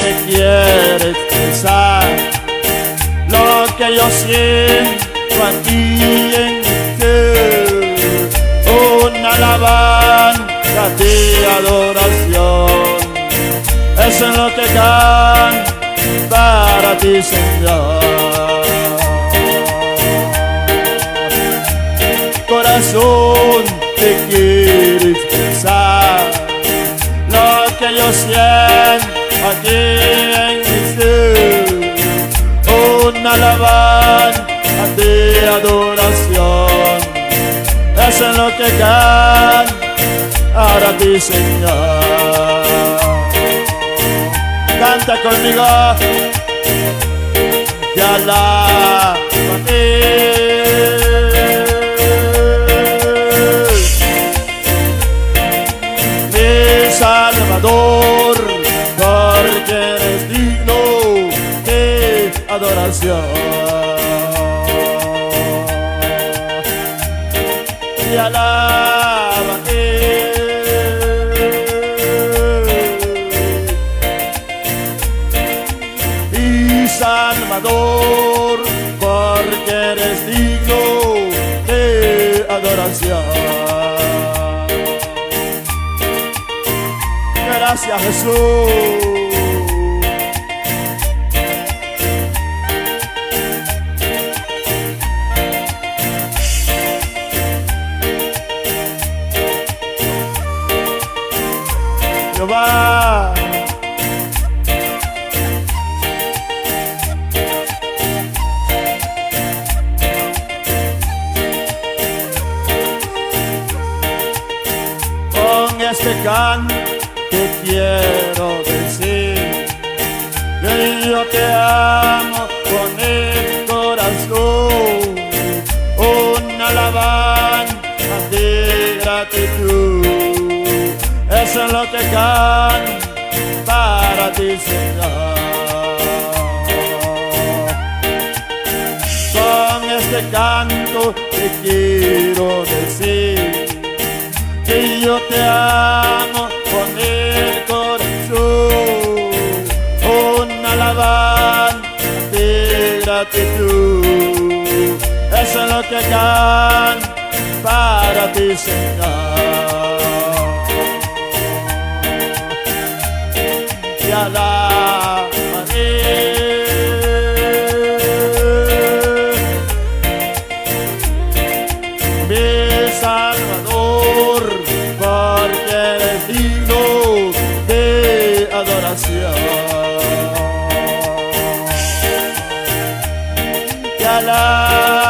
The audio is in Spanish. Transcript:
te quiero expresar lo que yo siento aquí en mi ser. Una alabanza de adoración, eso es lo que canto para ti, Señor. Corazón, te quiero expresar lo que yo siento aquí en mi ser. Una alabanza de adoración, eso es lo que canto para ti, Señor. Canta conmigo, te alabo a ti. Salvador, porque eres digno de adoración. Y alaba y Salvador, porque eres digno de adoración. Gracias, Jesús. Jehová, con este canto te quiero decir que yo te amo con el corazón. Una alabanza de gratitud, eso es lo que canto para ti, Señor. Con este canto te quiero decir que yo te amo con el corazón. Una alabanza de gratitud, eso es lo que canto para ti, Señor. Te alabaré, mi Salvador, porque eres digno de adoración. Te alabo.